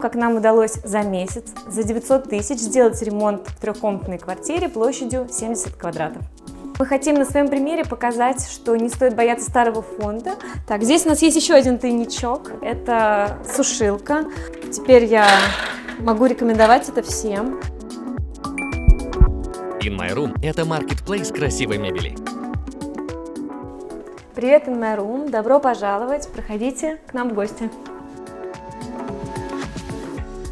Как нам удалось за месяц, за 900 тысяч сделать ремонт в трехкомнатной квартире площадью 70 квадратов. Мы хотим на своем примере показать, что не стоит бояться старого фонда. Так, здесь у нас есть еще один тайничок, это сушилка. Теперь я могу рекомендовать это всем. InMyRoom – это маркетплейс красивой мебели. Привет, InMyRoom, добро пожаловать, проходите к нам в гости.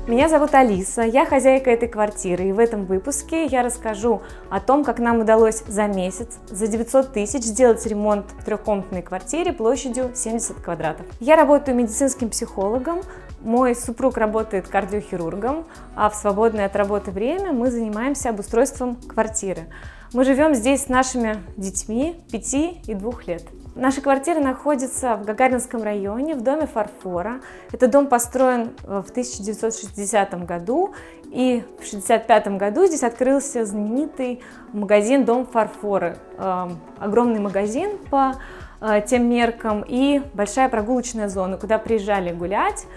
Меня зовут Алиса, я хозяйка этой квартиры, и в этом выпуске я расскажу о том, как нам удалось за месяц, за 900 тысяч сделать ремонт в трехкомнатной квартире площадью 70 квадратов. Я работаю медицинским психологом, мой супруг работает кардиохирургом, а в свободное от работы время мы занимаемся обустройством квартиры. Мы живем здесь с нашими детьми 5 и 2 лет. Наша квартира находится в Гагаринском районе, в доме фарфора. Этот дом построен в 1960 году, и в 1965 году здесь открылся знаменитый магазин «Дом фарфора». Огромный магазин по тем меркам и большая прогулочная зона, куда приезжали гулять,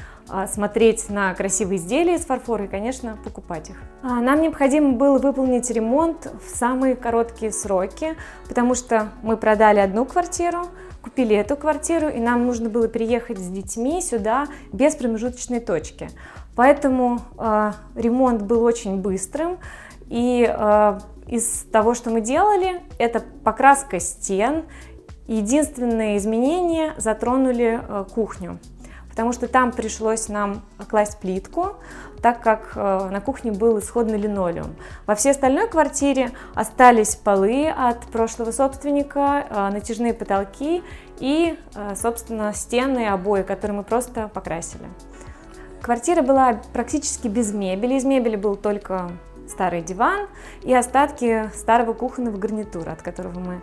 смотреть на красивые изделия из фарфора и, конечно, покупать их. Нам необходимо было выполнить ремонт в самые короткие сроки, потому что мы продали одну квартиру, купили эту квартиру, и нам нужно было переехать с детьми сюда без промежуточной точки. Поэтому ремонт был очень быстрым, и из того, что мы делали, это покраска стен. Единственные изменения затронули кухню, потому что там пришлось нам класть плитку, так как на кухне был исходный линолеум. Во всей остальной квартире остались полы от прошлого собственника, натяжные потолки и, собственно, стены и обои, которые мы просто покрасили. Квартира была практически без мебели. Из мебели был только старый диван и остатки старого кухонного гарнитура, от которого мы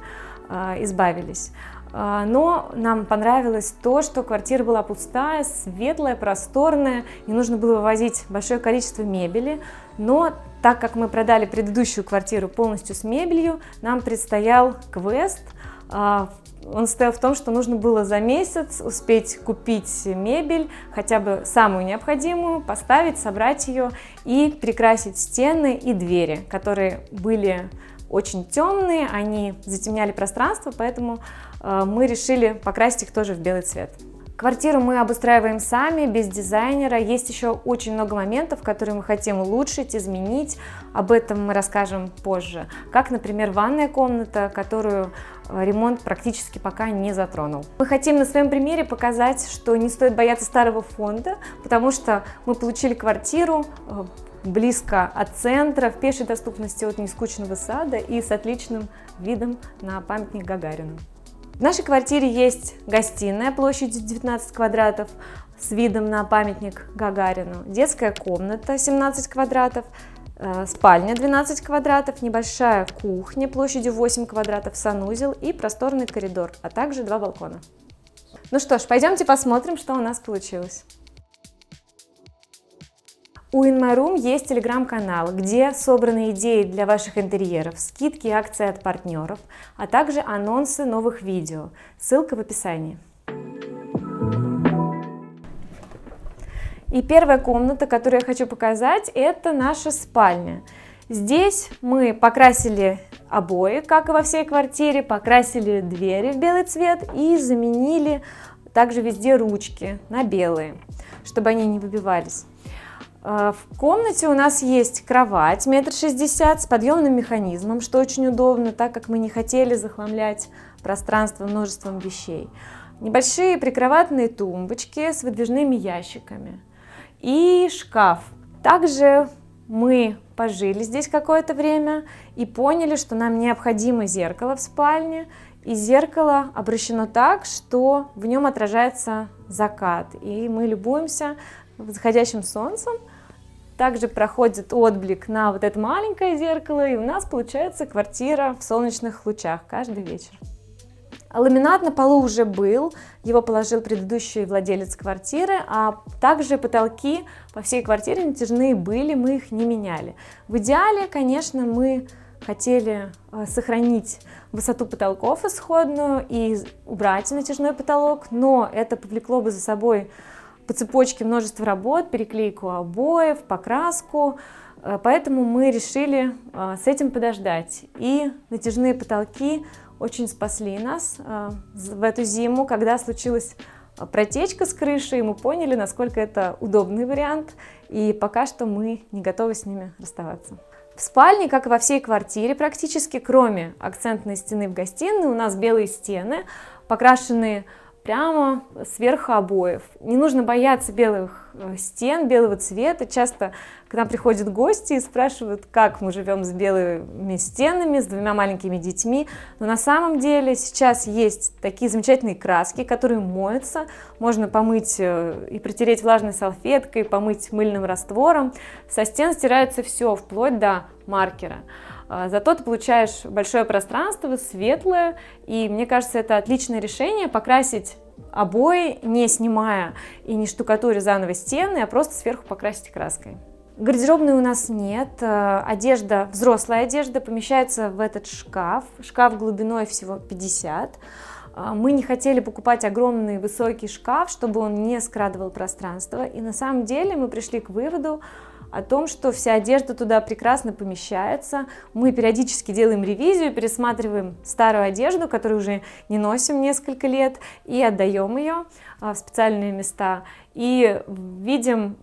избавились. Но нам понравилось то, что квартира была пустая, светлая, просторная, не нужно было вывозить большое количество мебели, но так как мы продали предыдущую квартиру полностью с мебелью, нам предстоял квест. Он состоял в том, что нужно было за месяц успеть купить мебель, хотя бы самую необходимую, поставить, собрать ее и перекрасить стены и двери, которые были очень темные, они затемняли пространство, поэтому мы решили покрасить их тоже в белый цвет. Квартиру мы обустраиваем сами, без дизайнера. Есть еще очень много моментов, которые мы хотим улучшить, изменить. Об этом мы расскажем позже. Как, например, ванная комната, которую ремонт практически пока не затронул. Мы хотим на своем примере показать, что не стоит бояться старого фонда, потому что мы получили квартиру близко от центра, в пешей доступности от нескучного сада и с отличным видом на памятник Гагарину. В нашей квартире есть гостиная площадью 19 квадратов с видом на памятник Гагарину, детская комната 17 квадратов, спальня 12 квадратов, небольшая кухня площадью 8 квадратов, санузел и просторный коридор, а также 2 балкона. Ну что ж, пойдемте посмотрим, что у нас получилось. У InMyRoom есть телеграм-канал, где собраны идеи для ваших интерьеров, скидки и акции от партнеров, а также анонсы новых видео. Ссылка в описании. И первая комната, которую я хочу показать, это наша спальня. Здесь мы покрасили обои, как и во всей квартире, покрасили двери в белый цвет и заменили также везде ручки на белые, чтобы они не выбивались. В комнате у нас есть кровать 1,60 м с подъемным механизмом, что очень удобно, так как мы не хотели захламлять пространство множеством вещей. Небольшие прикроватные тумбочки с выдвижными ящиками и шкаф. Также мы пожили здесь какое-то время и поняли, что нам необходимо зеркало в спальне. И зеркало обращено так, что в нем отражается закат, и мы любуемся заходящим солнцем. Также проходит отблик на вот это маленькое зеркало, и у нас получается квартира в солнечных лучах каждый вечер. Ламинат на полу уже был, его положил предыдущий владелец квартиры, а также потолки по всей квартире натяжные были, мы их не меняли. В идеале, конечно, мы хотели сохранить высоту потолков исходную и убрать натяжной потолок, но это повлекло бы за собой по цепочке множество работ, переклейку обоев, покраску, поэтому мы решили с этим подождать. И натяжные потолки очень спасли нас в эту зиму, когда случилась протечка с крышей, и мы поняли, насколько это удобный вариант, и пока что мы не готовы с ними расставаться. В спальне, как и во всей квартире практически, кроме акцентной стены в гостиной, у нас белые стены, покрашенные прямо сверху обоев. Не нужно бояться белых стен, белого цвета. Часто к нам приходят гости и спрашивают, как мы живем с белыми стенами, с двумя маленькими детьми. Но на самом деле сейчас есть такие замечательные краски, которые моются. Можно помыть и протереть влажной салфеткой, помыть мыльным раствором. Со стен стирается все, вплоть до маркера. Зато ты получаешь большое пространство, светлое, и мне кажется, это отличное решение покрасить обои, не снимая и не штукатуря заново стены, а просто сверху покрасить краской. Гардеробной у нас нет, одежда, взрослая одежда помещается в этот шкаф, шкаф глубиной всего 50. Мы не хотели покупать огромный высокий шкаф, чтобы он не скрадывал пространство, и на самом деле мы пришли к выводу о том, что вся одежда туда прекрасно помещается. Мы периодически делаем ревизию, пересматриваем старую одежду, которую уже не носим несколько лет, и отдаем ее в специальные места. И видим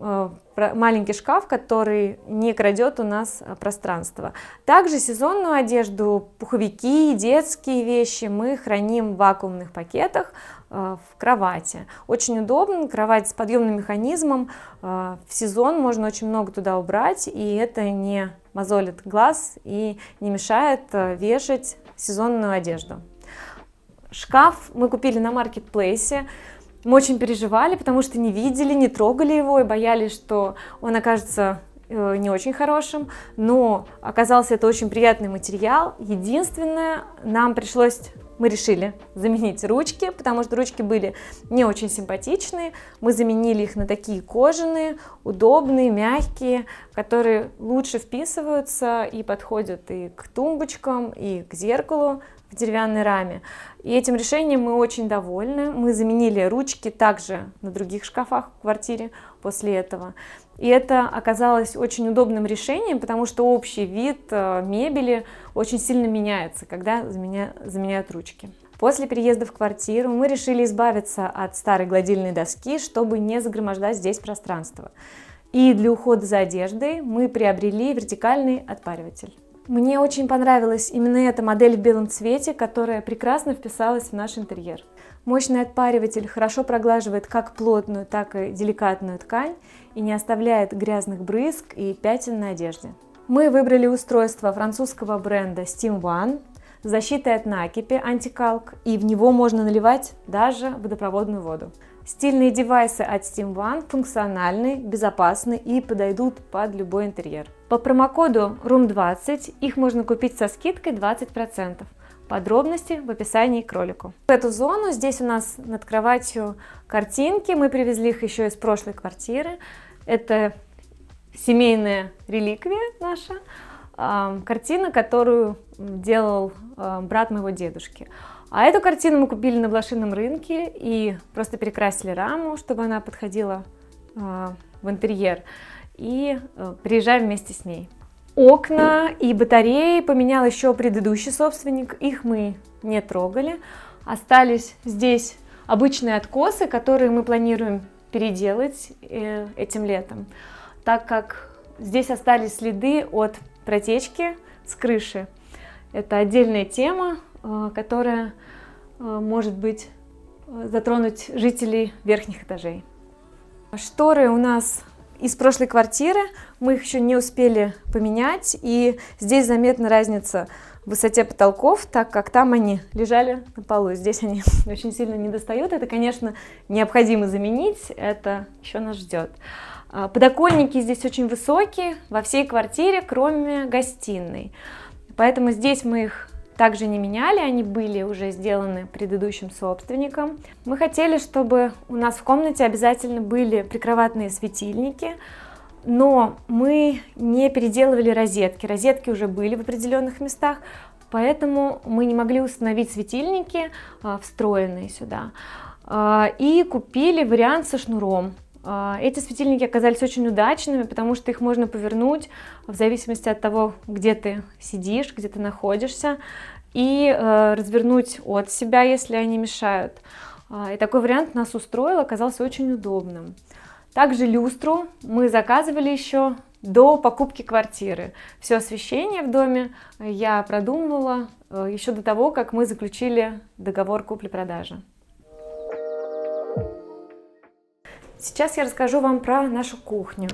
маленький шкаф, который не крадет у нас пространство. Также сезонную одежду, пуховики, детские вещи мы храним в вакуумных пакетах в кровати. Очень удобно, кровать с подъемным механизмом. В сезон можно очень много туда убрать, и это не мозолит глаз и не мешает вешать сезонную одежду. Шкаф мы купили на маркетплейсе. Мы очень переживали, потому что не видели, не трогали его и боялись, что он окажется не очень хорошим, но оказался это очень приятный материал. Единственное, мы решили заменить ручки, потому что ручки были не очень симпатичные. Мы заменили их на такие кожаные, удобные, мягкие, которые лучше вписываются и подходят и к тумбочкам, и к зеркалу в деревянной раме. И этим решением мы очень довольны. Мы заменили ручки также на других шкафах в квартире после этого. И это оказалось очень удобным решением, потому что общий вид мебели очень сильно меняется, когда заменяют ручки. После переезда в квартиру мы решили избавиться от старой гладильной доски, чтобы не загромождать здесь пространство. И для ухода за одеждой мы приобрели вертикальный отпариватель. Мне очень понравилась именно эта модель в белом цвете, которая прекрасно вписалась в наш интерьер. Мощный отпариватель хорошо проглаживает как плотную, так и деликатную ткань и не оставляет грязных брызг и пятен на одежде. Мы выбрали устройство французского бренда Steam One с защитой от накипи, антикалк, и в него можно наливать даже водопроводную воду. Стильные девайсы от Steam One функциональны, безопасны и подойдут под любой интерьер. По промокоду ROOM20 их можно купить со скидкой 20%. Подробности в описании к ролику. В эту зону здесь у нас над кроватью картинки, мы привезли их еще из прошлой квартиры. Это семейная реликвия наша, картина, которую делал брат моего дедушки. А эту картину мы купили на блошином рынке и просто перекрасили раму, чтобы она подходила в интерьер, и приезжаем вместе с ней. Окна и батареи поменял еще предыдущий собственник, их мы не трогали. Остались здесь обычные откосы, которые мы планируем переделать этим летом, так как здесь остались следы от протечки с крыши. Это отдельная тема, которая может быть затронуть жителей верхних этажей. Шторы у нас из прошлой квартиры, мы их еще не успели поменять, и здесь заметна разница в высоте потолков, так как там они лежали на полу, здесь они очень сильно не достают. Это, конечно, необходимо заменить, это еще нас ждет. Подоконники здесь очень высокие во всей квартире, кроме гостиной, поэтому здесь мы их также не меняли, они были уже сделаны предыдущим собственником. Мы хотели, чтобы у нас в комнате обязательно были прикроватные светильники, но мы не переделывали розетки. Розетки уже были в определенных местах, поэтому мы не могли установить светильники встроенные сюда. И купили вариант со шнуром. Эти светильники оказались очень удачными, потому что их можно повернуть в зависимости от того, где ты сидишь, где ты находишься, и развернуть от себя, если они мешают. И такой вариант нас устроил, оказался очень удобным. Также люстру мы заказывали еще до покупки квартиры. Все освещение в доме я продумывала еще до того, как мы заключили договор купли-продажи. Сейчас я расскажу вам про нашу кухню.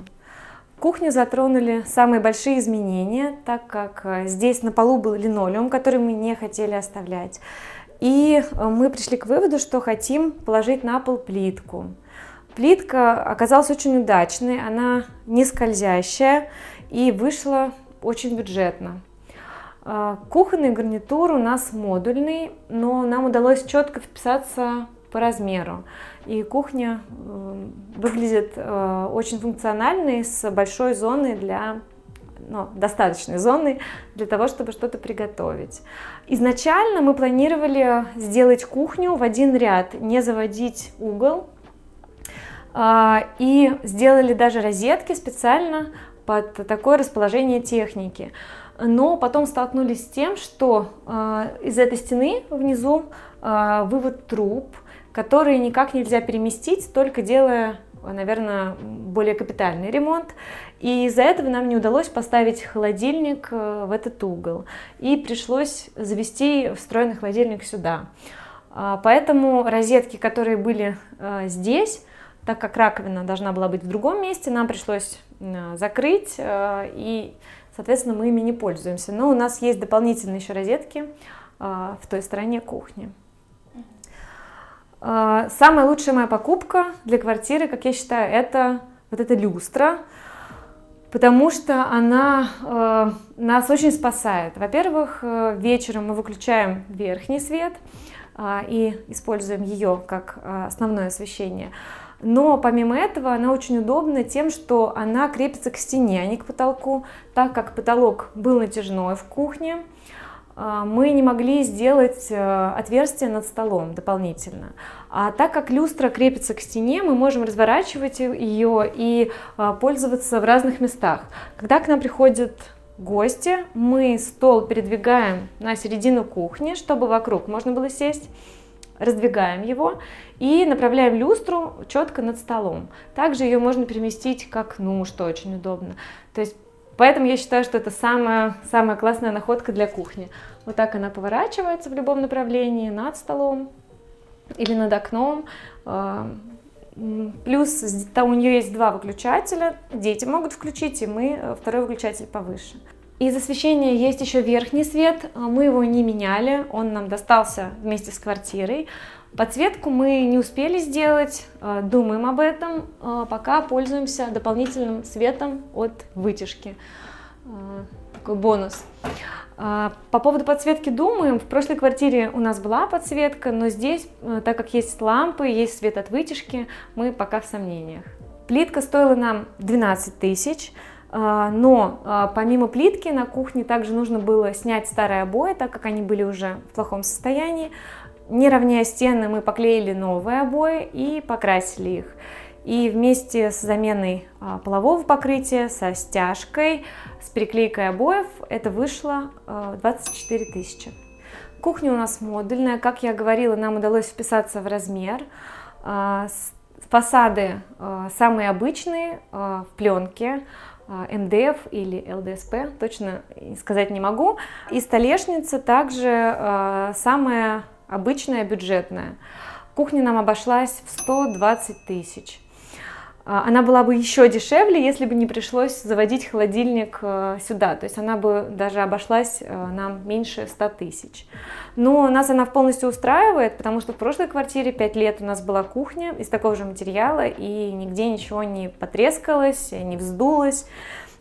Кухню затронули самые большие изменения, так как здесь на полу был линолеум, который мы не хотели оставлять. И мы пришли к выводу, что хотим положить на пол плитку. Плитка оказалась очень удачной, она не скользящая и вышла очень бюджетно. Кухонный гарнитур у нас модульный, но нам удалось четко вписаться по размеру. И кухня выглядит очень функциональной, с большой зоной достаточной зоной для того, чтобы что-то приготовить. Изначально мы планировали сделать кухню в один ряд, не заводить угол. И сделали даже розетки специально под такое расположение техники. Но потом столкнулись с тем, что из этой стены внизу вывод труб, которые никак нельзя переместить, только делая, наверное, более капитальный ремонт. И из-за этого нам не удалось поставить холодильник в этот угол. И пришлось завести встроенный холодильник сюда. Поэтому розетки, которые были здесь, так как раковина должна была быть в другом месте, нам пришлось закрыть, и, соответственно, мы ими не пользуемся. Но у нас есть дополнительные еще розетки в той стороне кухни. Самая лучшая моя покупка для квартиры, как я считаю, это вот эта люстра, потому что она нас очень спасает. Во-первых, вечером мы выключаем верхний свет и используем ее как основное освещение. Но помимо этого она очень удобна тем, что она крепится к стене, а не к потолку. Так как потолок был натяжной в кухне, мы не могли сделать отверстие над столом дополнительно. А так как люстра крепится к стене, мы можем разворачивать ее и пользоваться в разных местах. Когда к нам приходят гости, мы стол передвигаем на середину кухни, чтобы вокруг можно было сесть. Раздвигаем его и направляем люстру четко над столом. Также ее можно переместить к окну, что очень удобно. То есть, поэтому я считаю, что это самая классная находка для кухни. Вот так она поворачивается в любом направлении, над столом или над окном. Плюс у нее есть два выключателя, дети могут включить, и мы второй выключатель повыше. Из освещения есть еще верхний свет, мы его не меняли, он нам достался вместе с квартирой. Подсветку мы не успели сделать, думаем об этом, пока пользуемся дополнительным светом от вытяжки. Такой бонус. По поводу подсветки думаем, в прошлой квартире у нас была подсветка, но здесь, так как есть лампы, есть свет от вытяжки, мы пока в сомнениях. Плитка стоила нам 12 тысяч. Но помимо плитки на кухне также нужно было снять старые обои, так как они были уже в плохом состоянии. Не равняя стены, мы поклеили новые обои и покрасили их. И вместе с заменой полового покрытия, со стяжкой, с переклейкой обоев это вышло 24 тысячи. Кухня у нас модульная, как я говорила, нам удалось вписаться в размер. Фасады самые обычные, в пленке. МДФ или ЛДСП, точно сказать не могу. И столешница также самая обычная, бюджетная. Кухня нам обошлась в 120 тысяч. Она была бы еще дешевле, если бы не пришлось заводить холодильник сюда. То есть она бы даже обошлась нам меньше 100 тысяч. Но нас она полностью устраивает, потому что в прошлой квартире 5 лет у нас была кухня из такого же материала, и нигде ничего не потрескалось, не вздулось.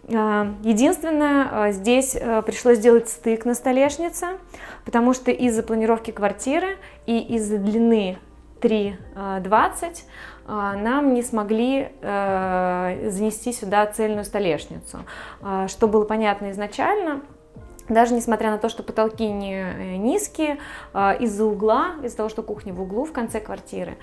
Единственное, здесь пришлось сделать стык на столешнице, потому что из-за планировки квартиры и из-за длины 3,20 нам не смогли занести сюда цельную столешницу. Что было понятно изначально, Даже несмотря на то, что потолки не низкие, из-за угла, из-за того, что кухня в углу в конце квартиры,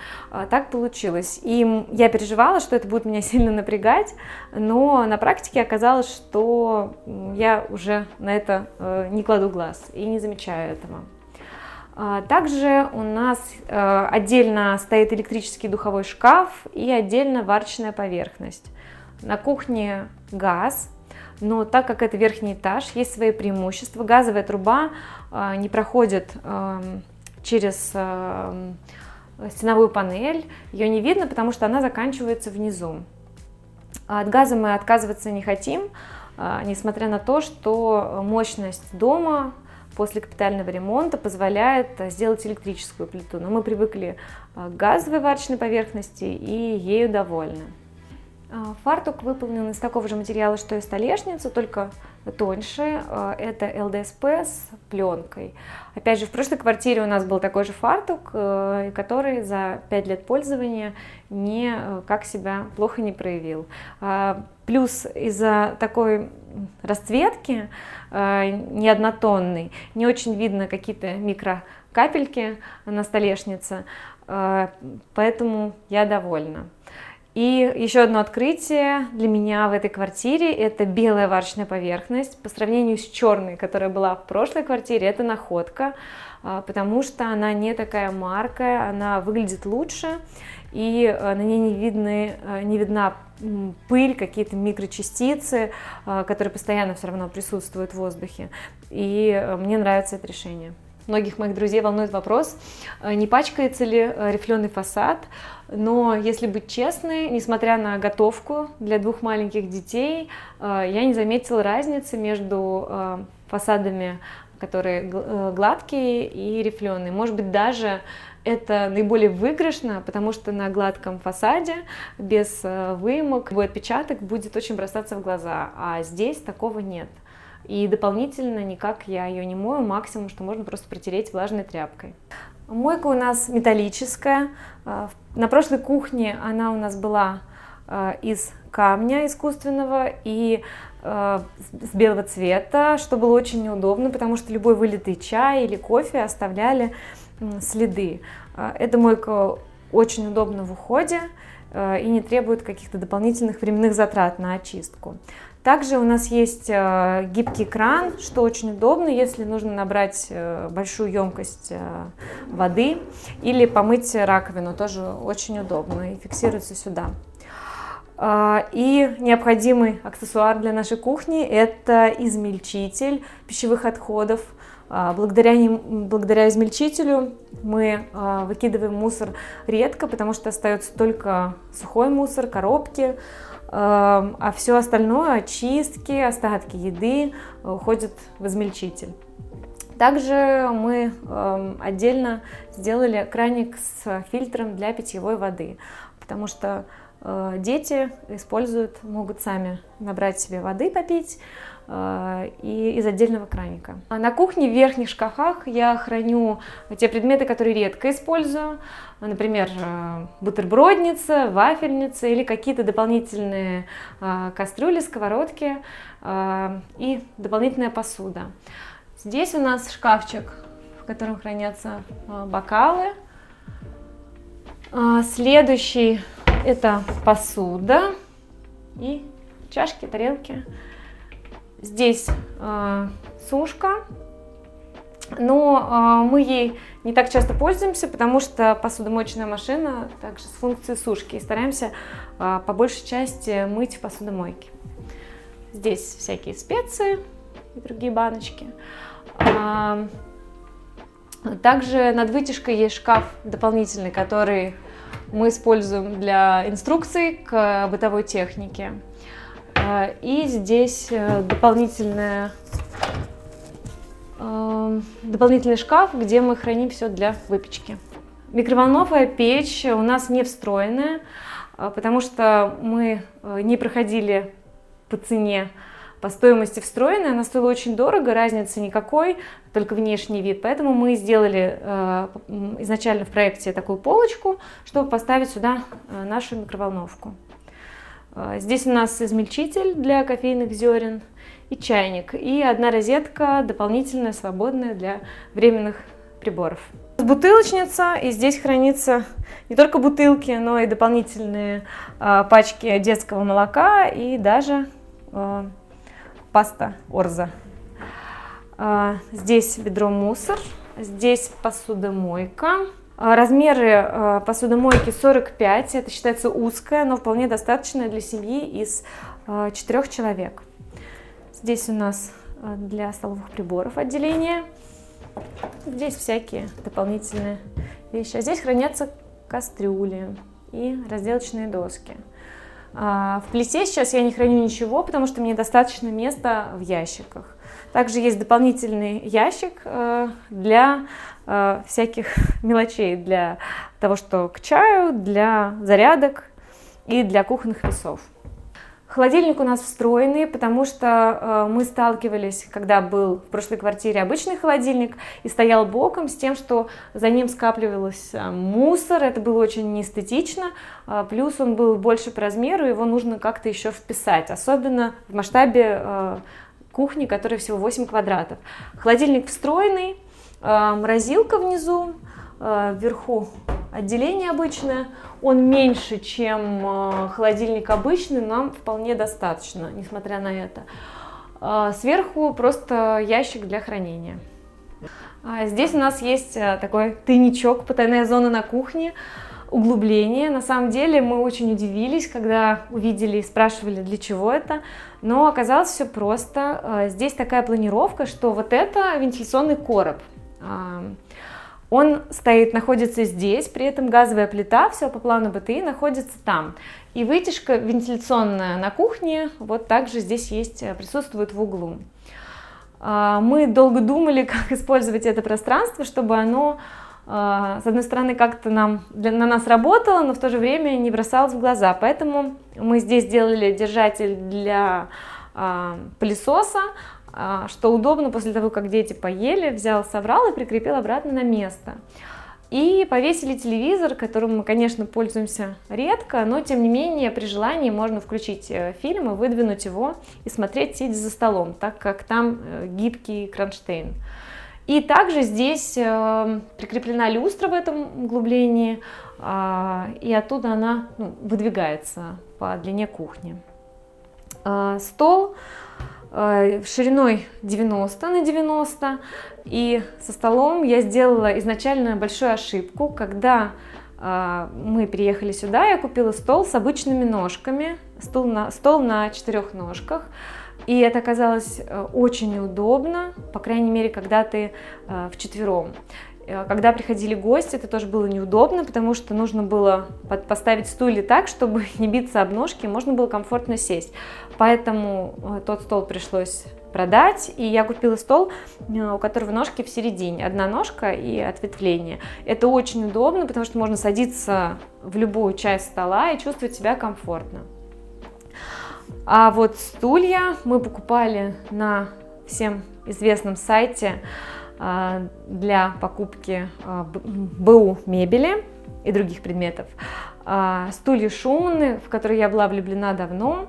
так получилось. И я переживала, что это будет меня сильно напрягать, но на практике оказалось, что я уже на это не кладу глаз и не замечаю этого. Также у нас отдельно стоит электрический духовой шкаф и отдельно варочная поверхность. На кухне газ. Но так как это верхний этаж, есть свои преимущества. Газовая труба не проходит через стеновую панель, ее не видно, потому что она заканчивается внизу. От газа мы отказываться не хотим, несмотря на то, что мощность дома после капитального ремонта позволяет сделать электрическую плиту. Но мы привыкли к газовой варочной поверхности и ею довольны. Фартук выполнен из такого же материала, что и столешница, только тоньше. Это ЛДСП с пленкой. Опять же, в прошлой квартире у нас был такой же фартук, который за 5 лет пользования никак себя плохо не проявил. Плюс из-за такой расцветки неоднотонной не очень видно какие-то микрокапельки на столешнице, поэтому я довольна. И еще одно открытие для меня в этой квартире – это белая варочная поверхность. По сравнению с черной, которая была в прошлой квартире, это находка, потому что она не такая маркая, она выглядит лучше, и на ней не видна пыль, какие-то микрочастицы, которые постоянно все равно присутствуют в воздухе. И мне нравится это решение. Многих моих друзей волнует вопрос, не пачкается ли рифленый фасад, но если быть честной, несмотря на готовку для 2 маленьких детей, я не заметила разницы между фасадами, которые гладкие, и рифленые. Может быть, даже это наиболее выигрышно, потому что на гладком фасаде без выемок любой отпечаток будет очень бросаться в глаза, а здесь такого нет. И дополнительно никак я ее не мою, максимум, что можно просто протереть влажной тряпкой. Мойка у нас металлическая. На прошлой кухне она у нас была из камня искусственного и с белого цвета, что было очень неудобно, потому что любой вылитый чай или кофе оставляли следы. Эта мойка очень удобна в уходе и не требует каких-то дополнительных временных затрат на очистку. Также у нас есть гибкий кран, что очень удобно, если нужно набрать большую емкость воды или помыть раковину, тоже очень удобно и фиксируется сюда. И необходимый аксессуар для нашей кухни – это измельчитель пищевых отходов. Благодаря измельчителю мы выкидываем мусор редко, потому что остается только сухой мусор, коробки, а все остальное, очистки, остатки еды уходят в измельчитель. Также мы отдельно сделали краник с фильтром для питьевой воды, потому что дети могут сами набрать себе воды попить и из отдельного краника. На кухне в верхних шкафах я храню те предметы, которые редко использую, например, бутербродница, вафельница или какие-то дополнительные кастрюли, сковородки и дополнительная посуда. Здесь у нас шкафчик, в котором хранятся бокалы. Следующий – это посуда и чашки, тарелки. Здесь сушка, но мы ей не так часто пользуемся, потому что посудомоечная машина также с функцией сушки, и стараемся по большей части мыть в посудомойке. Здесь всякие специи и другие баночки. Также над вытяжкой есть шкаф дополнительный, который мы используем для инструкций к бытовой технике. И здесь дополнительный шкаф, где мы храним все для выпечки. Микроволновая печь у нас не встроенная, потому что мы не проходили по цене, по стоимости встроенной. Она стоила очень дорого, разницы никакой, только внешний вид. Поэтому мы сделали изначально в проекте такую полочку, чтобы поставить сюда нашу микроволновку. Здесь у нас измельчитель для кофейных зерен и чайник, и одна розетка дополнительная, свободная для временных приборов. Бутылочница, и здесь хранится не только бутылки, но и дополнительные пачки детского молока и даже паста Орза. Здесь ведро мусор, здесь посудомойка. Размеры посудомойки 45, это считается узкая, но вполне достаточная для семьи из 4 человек. Здесь у нас для столовых приборов отделение. Здесь всякие дополнительные вещи. А здесь хранятся кастрюли и разделочные доски. В плите сейчас я не храню ничего, потому что мне достаточно места в ящиках. Также есть дополнительный ящик для всяких мелочей, для того, что к чаю, для зарядок и для кухонных весов. Холодильник у нас встроенный, потому что мы сталкивались, когда был в прошлой квартире обычный холодильник и стоял боком, с тем, что за ним скапливался мусор, это было очень неэстетично, плюс он был больше по размеру, его нужно как-то еще вписать, особенно в масштабе кухни, которая всего 8 квадратов. Холодильник встроенный, морозилка внизу, вверху отделение обычное, он меньше, чем холодильник обычный, нам вполне достаточно, несмотря на это. Сверху просто ящик для хранения. Здесь у нас есть такой тайничок, потайная зона на кухне, углубление. На самом деле мы очень удивились, когда увидели и спрашивали, для чего это, но оказалось все просто. Здесь такая планировка, что вот это вентиляционный короб. Он стоит, находится здесь, при этом газовая плита, все по плану БТИ, находится там. И вытяжка вентиляционная на кухне, вот также здесь есть, присутствует в углу. Мы долго думали, как использовать это пространство, чтобы оно, с одной стороны, как-то на нас работало, но в то же время не бросалось в глаза. Поэтому мы здесь сделали держатель для пылесоса, что удобно после того, как дети поели, взял, собрал и прикрепил обратно на место. И повесили телевизор, которым мы, конечно, пользуемся редко, но тем не менее при желании можно включить фильм и выдвинуть его и смотреть, сидя за столом, так как там гибкий кронштейн. И также здесь прикреплена люстра в этом углублении, и оттуда она выдвигается по длине кухни. Стол шириной 90 на 90, и со столом я сделала изначально большую ошибку. Когда мы приехали сюда, я купила стол с обычными ножками, стол на 4 ножках, и это оказалось очень неудобно, по крайней мере, когда ты вчетвером. Когда приходили гости, это тоже было неудобно, потому что нужно было поставить стулья так, чтобы не биться об ножки, можно было комфортно сесть. Поэтому тот стол пришлось продать, и я купила стол, у которого ножки в середине, одна ножка и ответвление. Это очень удобно, потому что можно садиться в любую часть стола и чувствовать себя комфортно. А вот стулья мы покупали на всем известном сайте для покупки БУ мебели и других предметов. Стулья Шуманы, в которые я была влюблена давно.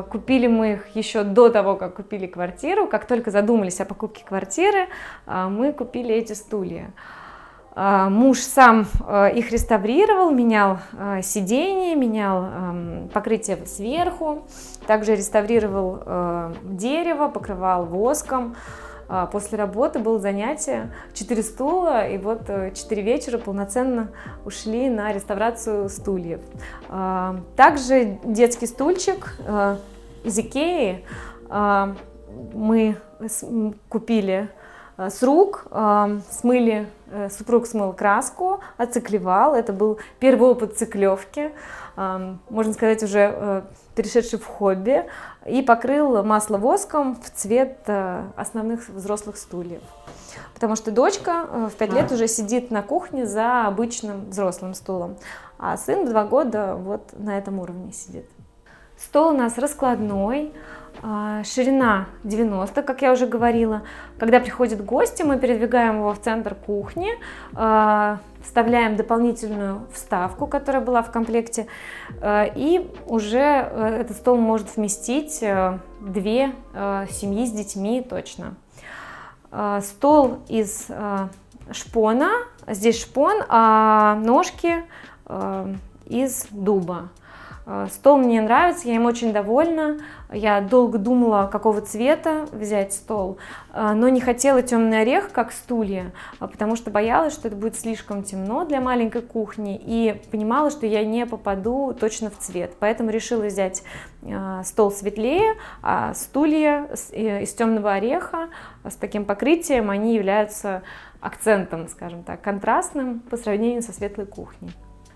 Купили мы их еще до того, как купили квартиру. Как только задумались о покупке квартиры, мы купили эти стулья. Муж сам их реставрировал, менял сиденье, менял покрытие сверху, также реставрировал дерево, покрывал воском. После работы было занятие, 4 стула, и вот 4 вечера полноценно ушли на реставрацию стульев. Также детский стульчик из Икеи мы купили с рук, смыли, супруг смыл краску, оциклевал. Это был первый опыт циклевки, можно сказать, уже перешедший в хобби, и покрыл масло воском в цвет основных взрослых стульев. Потому что дочка в 5 лет уже сидит на кухне за обычным взрослым стулом, а сын в 2 года вот на этом уровне сидит. Стол у нас раскладной, ширина 90, как я уже говорила. Когда приходят гости, мы передвигаем его в центр кухни, вставляем дополнительную вставку, которая была в комплекте, и уже этот стол может вместить 2 семьи с детьми точно. Стол из шпона, здесь шпон, а ножки из дуба. Стол мне нравится, я им очень довольна. Я долго думала, какого цвета взять стол, но не хотела темный орех, как стулья, потому что боялась, что это будет слишком темно для маленькой кухни, и понимала, что я не попаду точно в цвет. Поэтому решила взять стол светлее, а стулья из темного ореха с таким покрытием, они являются акцентом, скажем так, контрастным по сравнению со светлой кухней.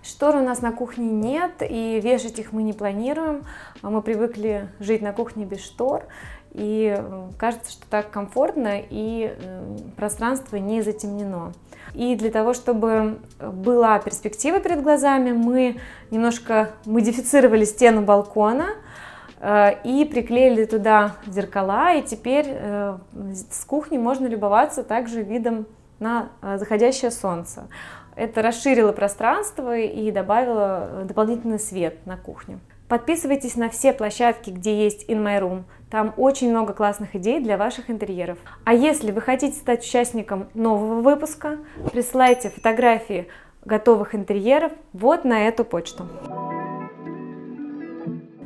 Штор у нас на кухне нет, и вешать их мы не планируем. Мы привыкли жить на кухне без штор, и кажется, что так комфортно, и пространство не затемнено. И для того, чтобы была перспектива перед глазами, мы немножко модифицировали стену балкона и приклеили туда зеркала, и теперь с кухни можно любоваться также видом на заходящее солнце. Это расширило пространство и добавило дополнительный свет на кухню. Подписывайтесь на все площадки, где есть In My Room. Там очень много классных идей для ваших интерьеров. А если вы хотите стать участником нового выпуска, присылайте фотографии готовых интерьеров вот на эту почту.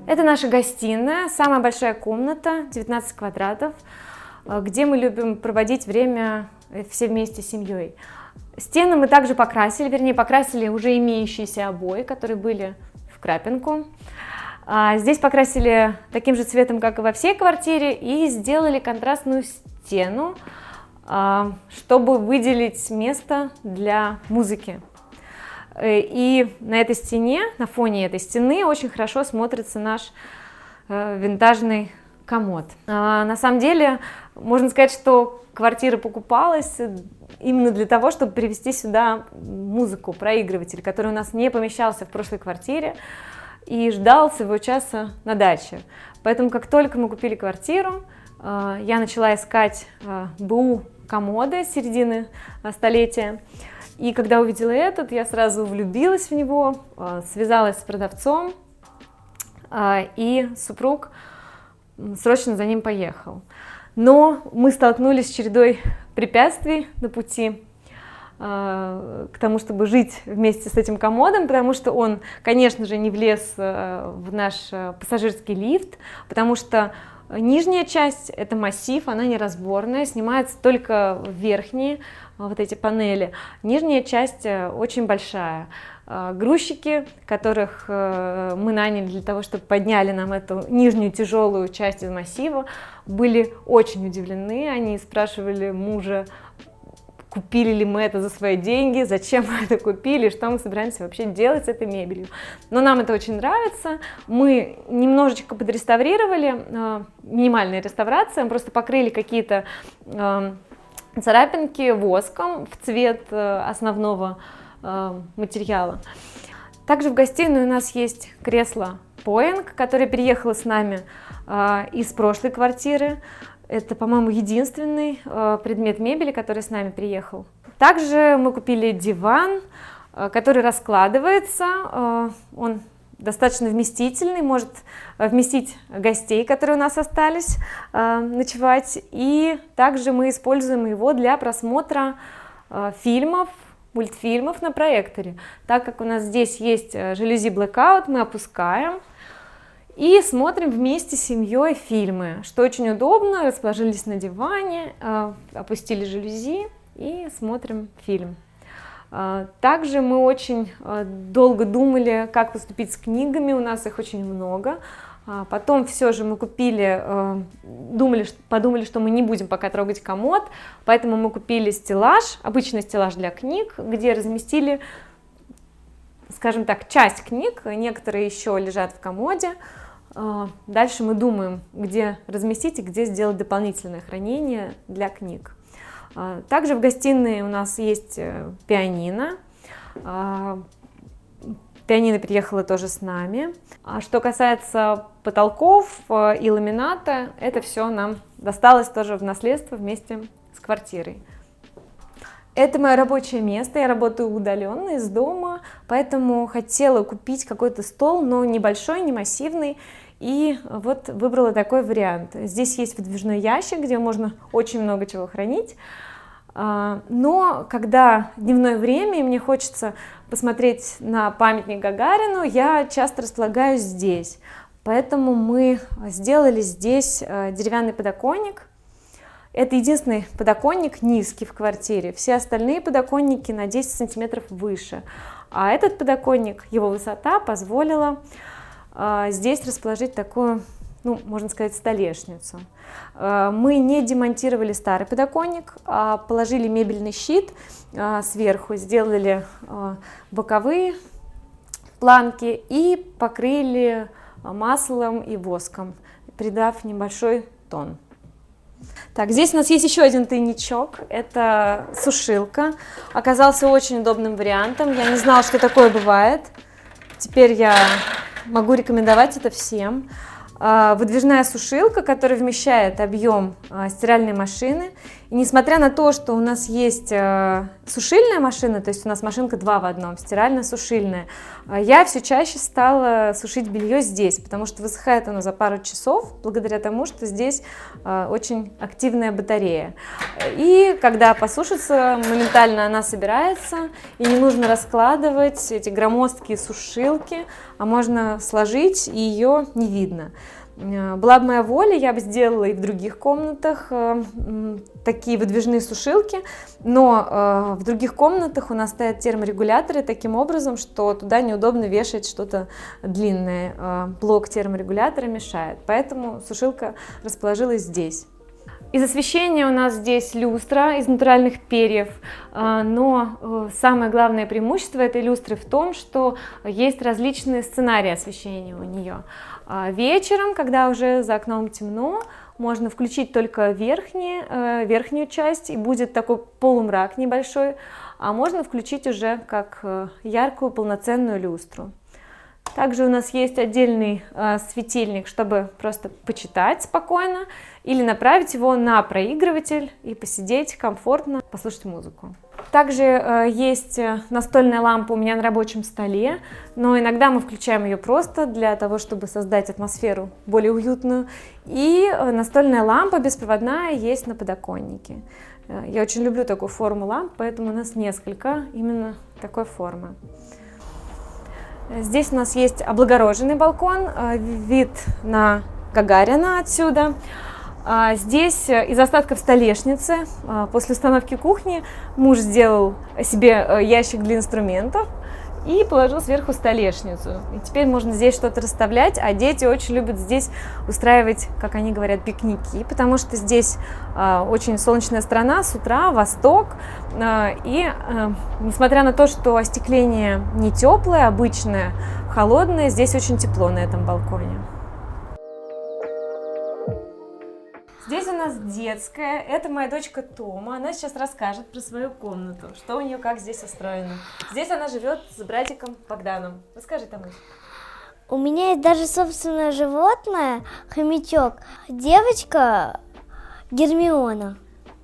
Это наша гостиная, самая большая комната, 19 квадратов, где мы любим проводить время все вместе с семьей. Стены мы также покрасили, вернее, покрасили уже имеющиеся обои, которые были в крапинку. Здесь покрасили таким же цветом, как и во всей квартире, и сделали контрастную стену, чтобы выделить место для музыки. И на этой стене, на фоне этой стены очень хорошо смотрится наш винтажный комод. На самом деле, можно сказать, что квартира покупалась именно для того, чтобы привезти сюда музыку, проигрыватель, который у нас не помещался в прошлой квартире и ждал своего часа на даче. Поэтому, как только мы купили квартиру, я начала искать БУ комоды с середины столетия. И когда увидела этот, я сразу влюбилась в него, связалась с продавцом, и супруг срочно за ним поехал. Но мы столкнулись с чередой препятствий на пути к тому, чтобы жить вместе с этим комодом, потому что он, конечно же, не влез в наш пассажирский лифт, потому что нижняя часть — это массив, она неразборная, снимается только верхние вот эти панели. Нижняя часть очень большая. Грузчики, которых мы наняли для того, чтобы подняли нам эту нижнюю тяжелую часть из массива, были очень удивлены. Они спрашивали мужа, купили ли мы это за свои деньги, зачем мы это купили, что мы собираемся вообще делать с этой мебелью. Но нам это очень нравится. Мы немножечко подреставрировали, минимальная реставрация, мы просто покрыли какие-то царапинки воском в цвет основного материала. Также в гостиной у нас есть кресло Поинг, которое переехало с нами из прошлой квартиры. Это, по-моему, единственный предмет мебели, который с нами приехал. Также мы купили диван, который раскладывается. Он достаточно вместительный, может вместить гостей, которые у нас остались ночевать. И также мы используем его для просмотра фильмов, мультфильмов на проекторе. Так как у нас здесь есть жалюзи Blackout, мы опускаем и смотрим вместе с семьей фильмы, что очень удобно. Расположились на диване, опустили жалюзи и смотрим фильм. Также мы очень долго думали, как поступить с книгами, у нас их очень много. Потом все же мы купили, подумали, что мы не будем пока трогать комод, поэтому мы купили стеллаж, обычный стеллаж для книг, где разместили, скажем так, часть книг, некоторые еще лежат в комоде. Дальше мы думаем, где разместить и где сделать дополнительное хранение для книг. Также в гостиной у нас есть пианино. Пианино переехало тоже с нами. А что касается потолков и ламината, это все нам досталось тоже в наследство вместе с квартирой. Это мое рабочее место, я работаю удаленно из дома, поэтому хотела купить какой-то стол, но небольшой, не массивный, и вот выбрала такой вариант. Здесь есть выдвижной ящик, где можно очень много чего хранить, но когда дневное время и мне хочется посмотреть на памятник Гагарину, я часто располагаюсь здесь, поэтому мы сделали здесь деревянный подоконник. Это единственный подоконник низкий в квартире, все остальные подоконники на 10 сантиметров выше, а этот подоконник, его высота позволила здесь расположить такую, ну, можно сказать, столешницу. Мы не демонтировали старый подоконник, а положили мебельный щит сверху, сделали боковые планки и покрыли маслом и воском, придав небольшой тон. Так, здесь у нас есть еще один тайничок, это сушилка, оказался очень удобным вариантом, я не знала, что такое бывает, теперь я могу рекомендовать это всем. Выдвижная сушилка, которая вмещает объем стиральной машины. И несмотря на то, что у нас есть сушильная машина, то есть у нас машинка 2 в 1, стирально-сушильная, я все чаще стала сушить белье здесь, потому что высыхает оно за пару часов, благодаря тому, что здесь очень активная батарея. И когда посушится, моментально она собирается, и не нужно раскладывать эти громоздкие сушилки, а можно сложить, и ее не видно. Была бы моя воля, я бы сделала и в других комнатах такие выдвижные сушилки, но в других комнатах у нас стоят терморегуляторы таким образом, что туда неудобно вешать что-то длинное. Блок терморегулятора мешает, поэтому сушилка расположилась здесь. Из освещения у нас здесь люстра из натуральных перьев, но самое главное преимущество этой люстры в том, что есть различные сценарии освещения у нее. Вечером, когда уже за окном темно, можно включить только верхнюю часть, и будет такой полумрак небольшой, а можно включить уже как яркую полноценную люстру. Также у нас есть отдельный светильник, чтобы просто почитать спокойно или направить его на проигрыватель и посидеть комфортно, послушать музыку. Также есть настольная лампа у меня на рабочем столе, но иногда мы включаем ее просто для того, чтобы создать атмосферу более уютную. И настольная лампа беспроводная есть на подоконнике. Я очень люблю такую форму ламп, поэтому у нас несколько именно такой формы. Здесь у нас есть облагороженный балкон, вид на Гагарина отсюда. Здесь из остатков столешницы, после установки кухни, муж сделал себе ящик для инструментов и положил сверху столешницу. И теперь можно здесь что-то расставлять, а дети очень любят здесь устраивать, как они говорят, пикники, потому что здесь очень солнечная страна, с утра, восток, и несмотря на то, что остекление не теплое, обычное, холодное, здесь очень тепло на этом балконе. Здесь у нас детская, это моя дочка Тома, она сейчас расскажет про свою комнату, что у нее как здесь устроено. Здесь она живет с братиком Богданом. Расскажи, Томыч. У меня есть даже собственное животное, хомячок, девочка Гермиона.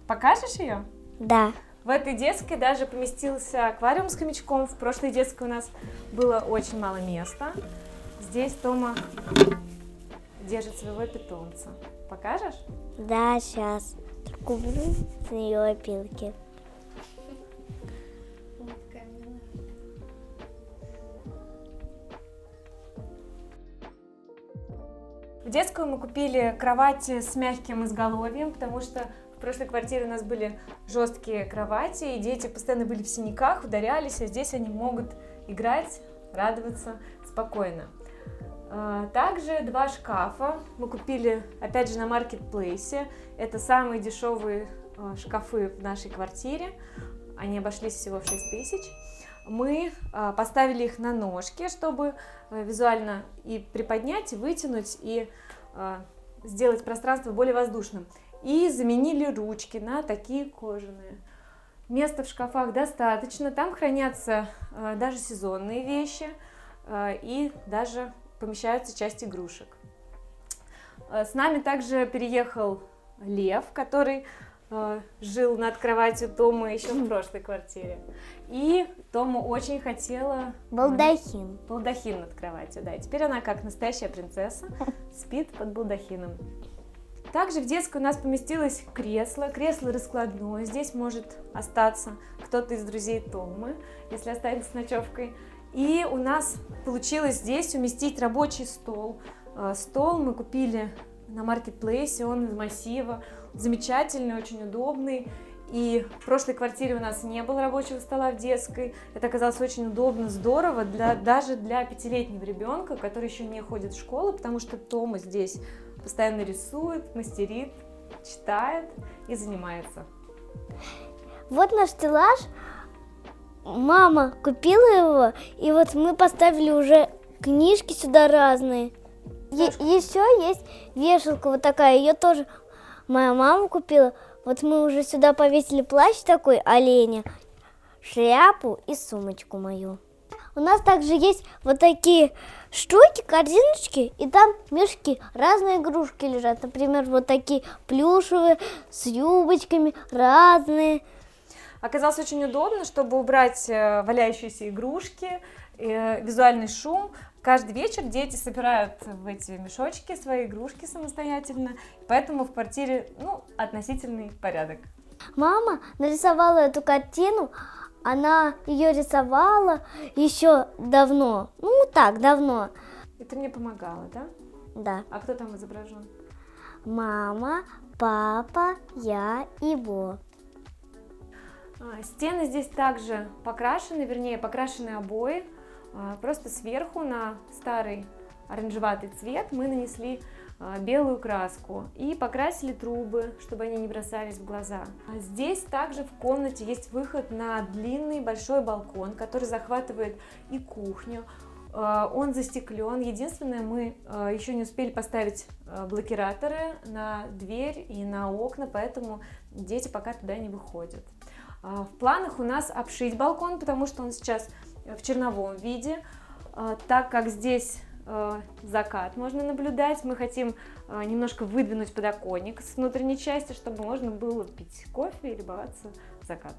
Покажешь ее? Да. В этой детской даже поместился аквариум с хомячком, в прошлой детской у нас было очень мало места. Здесь Тома держит своего питомца. Покажешь? Да, сейчас. Только уберу с нее опилки. В детскую мы купили кровать с мягким изголовьем, потому что в прошлой квартире у нас были жесткие кровати, и дети постоянно были в синяках, ударялись, а здесь они могут играть, радоваться спокойно. Также 2 шкафа мы купили, опять же, на маркетплейсе. Это самые дешевые шкафы в нашей квартире. Они обошлись всего в 6 тысяч. Мы поставили их на ножки, чтобы визуально и приподнять, и вытянуть, и сделать пространство более воздушным. И заменили ручки на такие кожаные. Места в шкафах достаточно. Там хранятся даже сезонные вещи. и даже помещаются часть игрушек. С нами также переехал Лев, который жил над кроватью Томы еще в прошлой квартире. И Тома очень хотела Балдахин. балдахин над кроватью, да. И теперь она, как настоящая принцесса, спит под балдахином. Также в детской у нас поместилось кресло. Кресло раскладное. Здесь может остаться кто-то из друзей Томы, если останется с ночевкой. И у нас получилось здесь уместить рабочий стол. Стол мы купили на маркетплейсе, он из массива, замечательный, очень удобный. И в прошлой квартире у нас не было рабочего стола в детской. Это оказалось очень удобно, здорово, даже для 5-летнего ребенка, который еще не ходит в школу, потому что Тома здесь постоянно рисует, мастерит, читает и занимается. Вот наш стеллаж. Мама купила его, и вот мы поставили уже книжки сюда разные. Еще есть вешалка вот такая, ее тоже моя мама купила. Вот мы уже сюда повесили плащ такой оленя, шляпу и сумочку мою. У нас также есть вот такие штуки, корзиночки, и там мешки, разные игрушки лежат. Например, вот такие плюшевые, с юбочками, разные. Оказалось очень удобно, чтобы убрать валяющиеся игрушки, визуальный шум. Каждый вечер дети собирают в эти мешочки свои игрушки самостоятельно, поэтому в квартире, относительный порядок. Мама нарисовала эту картину, она ее рисовала еще давно, давно. И ты мне помогала, да? Да. А кто там изображен? Мама, папа, я и Бо. Стены здесь также покрашены обои. Просто сверху на старый оранжеватый цвет мы нанесли белую краску и покрасили трубы, чтобы они не бросались в глаза. Здесь также в комнате есть выход на длинный большой балкон, который захватывает и кухню. Он застеклен. Единственное, мы еще не успели поставить блокираторы на дверь и на окна, поэтому дети пока туда не выходят. В планах у нас обшить балкон, потому что он сейчас в черновом виде. Так как здесь закат можно наблюдать, мы хотим немножко выдвинуть подоконник с внутренней части, чтобы можно было пить кофе и любоваться закатом.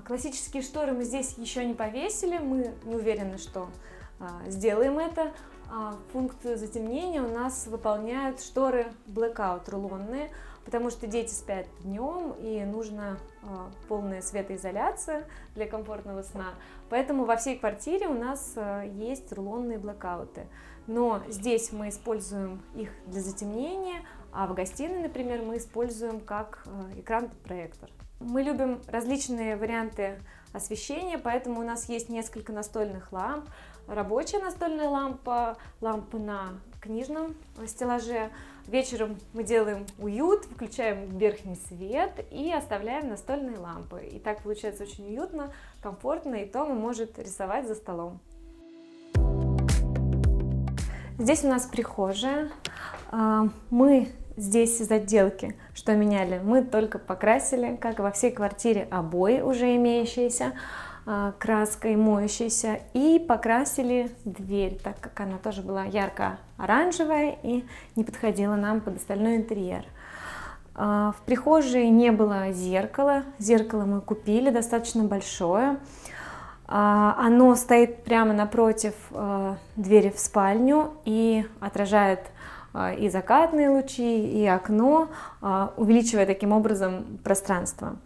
Классические шторы мы здесь еще не повесили, мы не уверены, что сделаем это. Функцию затемнения у нас выполняют шторы blackout рулонные, потому что дети спят днем и нужна полная светоизоляция для комфортного сна. Поэтому во всей квартире у нас есть рулонные блэкауты. Но здесь мы используем их для затемнения, а в гостиной, например, мы используем как экран-проектор. Мы любим различные варианты освещения, поэтому у нас есть несколько настольных ламп. Рабочая настольная лампа, лампа на книжном стеллаже. Вечером мы делаем уют, включаем верхний свет и оставляем настольные лампы. И так получается очень уютно, комфортно, и Тома может рисовать за столом. Здесь у нас прихожая. Мы здесь из отделки, что меняли, мы только покрасили, как и во всей квартире, обои уже имеющиеся, краской моющейся, и покрасили дверь, так как она тоже была ярко-оранжевая и не подходила нам под остальной интерьер. В прихожей не было зеркала, зеркало мы купили, достаточно большое. Оно стоит прямо напротив двери в спальню и отражает и закатные лучи, и окно, увеличивая таким образом пространство.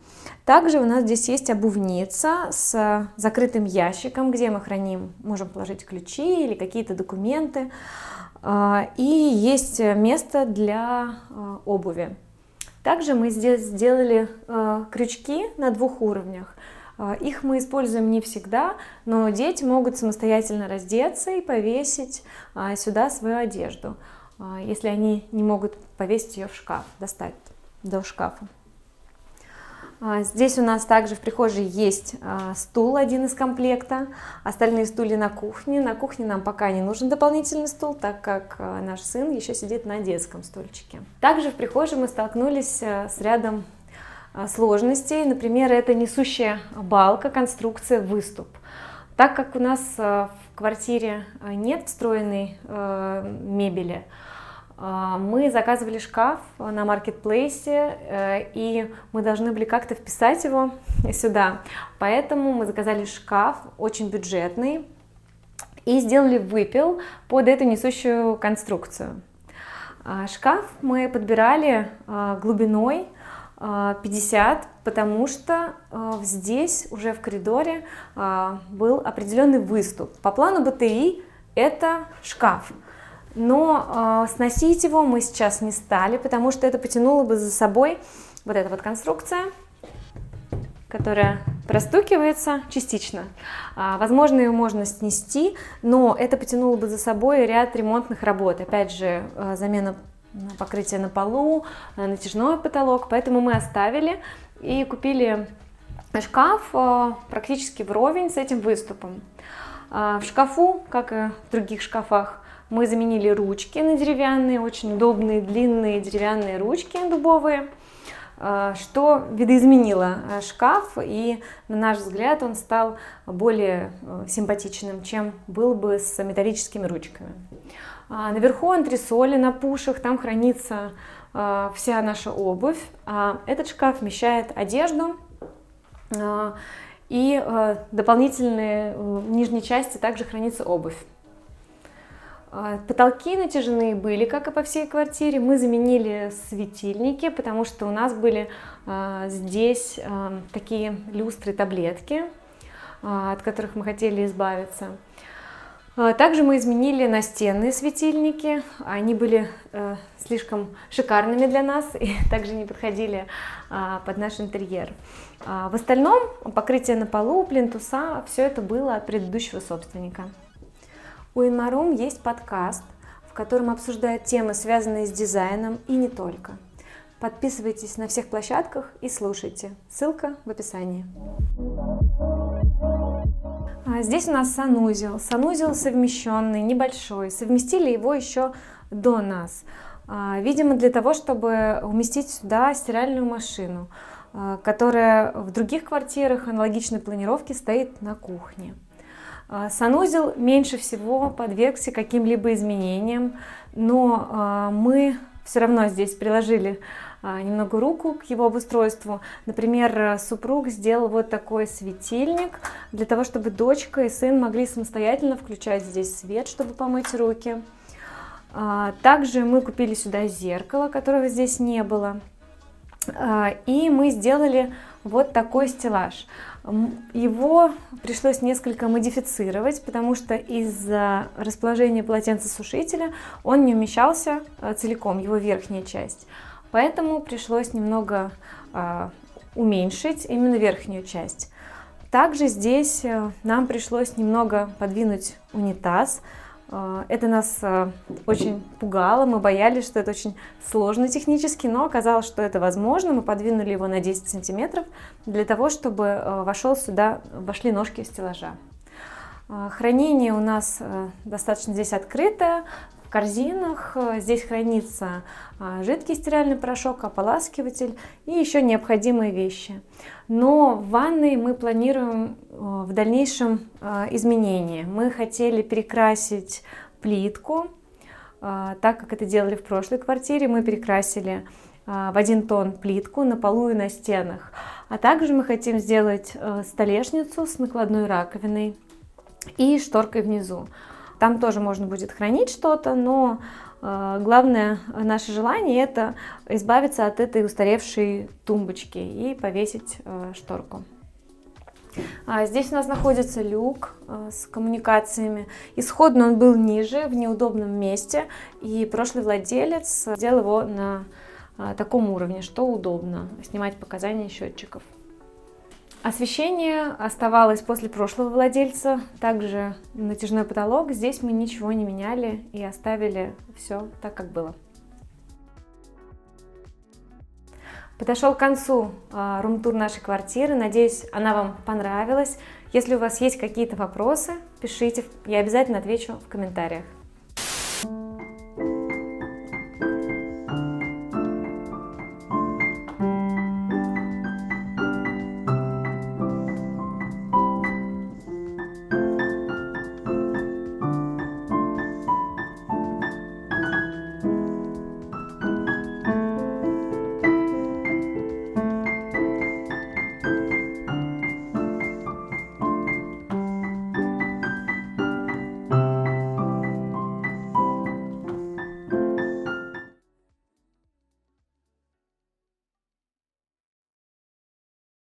Также у нас здесь есть обувница с закрытым ящиком, где мы можем положить ключи или какие-то документы, и есть место для обуви. Также мы здесь сделали крючки на 2 уровнях. Их мы используем не всегда, но дети могут самостоятельно раздеться и повесить сюда свою одежду, если они не могут повесить ее в шкаф, достать до шкафа. Здесь у нас также в прихожей есть стул, один из комплекта, остальные стулья на кухне. На кухне нам пока не нужен дополнительный стул, так как наш сын еще сидит на детском стульчике. Также в прихожей мы столкнулись с рядом сложностей, например, это несущая балка, конструкция, выступ. Так как у нас в квартире нет встроенной мебели, мы заказывали шкаф на маркетплейсе, и мы должны были как-то вписать его сюда. Поэтому мы заказали шкаф очень бюджетный и сделали выпил под эту несущую конструкцию. Шкаф мы подбирали глубиной 50, потому что здесь уже в коридоре был определенный выступ. По плану БТИ это шкаф. Но сносить его мы сейчас не стали, потому что это потянуло бы за собой вот эта вот конструкция, которая простукивается частично. Возможно, ее можно снести, но это потянуло бы за собой ряд ремонтных работ. Опять же, замена покрытия на полу, натяжной потолок, поэтому мы оставили и купили шкаф практически вровень с этим выступом. В шкафу, как и в других шкафах, мы заменили ручки на деревянные, очень удобные длинные деревянные ручки дубовые, что видоизменило шкаф, и на наш взгляд он стал более симпатичным, чем был бы с металлическими ручками. Наверху антресоли на пушах, там хранится вся наша обувь. Этот шкаф вмещает одежду, и дополнительные в нижней части также хранится обувь. Потолки натяжные были, как и по всей квартире. Мы заменили светильники, потому что у нас были здесь такие люстры-таблетки, от которых мы хотели избавиться. Также мы изменили настенные светильники. Они были слишком шикарными для нас и также не подходили под наш интерьер. В остальном покрытие на полу, плинтуса, все это было от предыдущего собственника. У InMaRoom есть подкаст, в котором обсуждают темы, связанные с дизайном, и не только. Подписывайтесь на всех площадках и слушайте. Ссылка в описании. Здесь у нас санузел. Санузел совмещенный, небольшой. Совместили его еще до нас. Видимо, для того, чтобы уместить сюда стиральную машину, которая в других квартирах аналогичной планировки стоит на кухне. Санузел меньше всего подвергся каким-либо изменениям, но мы все равно здесь приложили немного руку к его обустройству. Например, супруг сделал вот такой светильник для того, чтобы дочка и сын могли самостоятельно включать здесь свет, чтобы помыть руки. Также мы купили сюда зеркало, которого здесь не было. И мы сделали вот такой стеллаж. Его пришлось несколько модифицировать, потому что из-за расположения полотенцесушителя он не умещался целиком, его верхняя часть. Поэтому пришлось немного уменьшить именно верхнюю часть. Также здесь нам пришлось немного подвинуть унитаз. Это нас очень пугало, мы боялись, что это очень сложно технически, но оказалось, что это возможно. Мы подвинули его на 10 сантиметров для того, чтобы вошли ножки стеллажа. Хранение у нас достаточно здесь открытое. В корзинах здесь хранится жидкий стиральный порошок, ополаскиватель и еще необходимые вещи. Но в ванной мы планируем в дальнейшем изменения. Мы хотели перекрасить плитку, так как это делали в прошлой квартире. Мы перекрасили в один тон плитку на полу и на стенах. А также мы хотим сделать столешницу с накладной раковиной и шторкой внизу. Там тоже можно будет хранить что-то, но главное наше желание — это избавиться от этой устаревшей тумбочки и повесить шторку. Здесь у нас находится люк с коммуникациями. Исходно он был ниже, в неудобном месте, и прошлый владелец сделал его на таком уровне, что удобно снимать показания счетчиков. Освещение оставалось после прошлого владельца, также натяжной потолок. Здесь мы ничего не меняли и оставили все так, как было. Подошел к концу рум-тур нашей квартиры. Надеюсь, она вам понравилась. Если у вас есть какие-то вопросы, пишите, я обязательно отвечу в комментариях.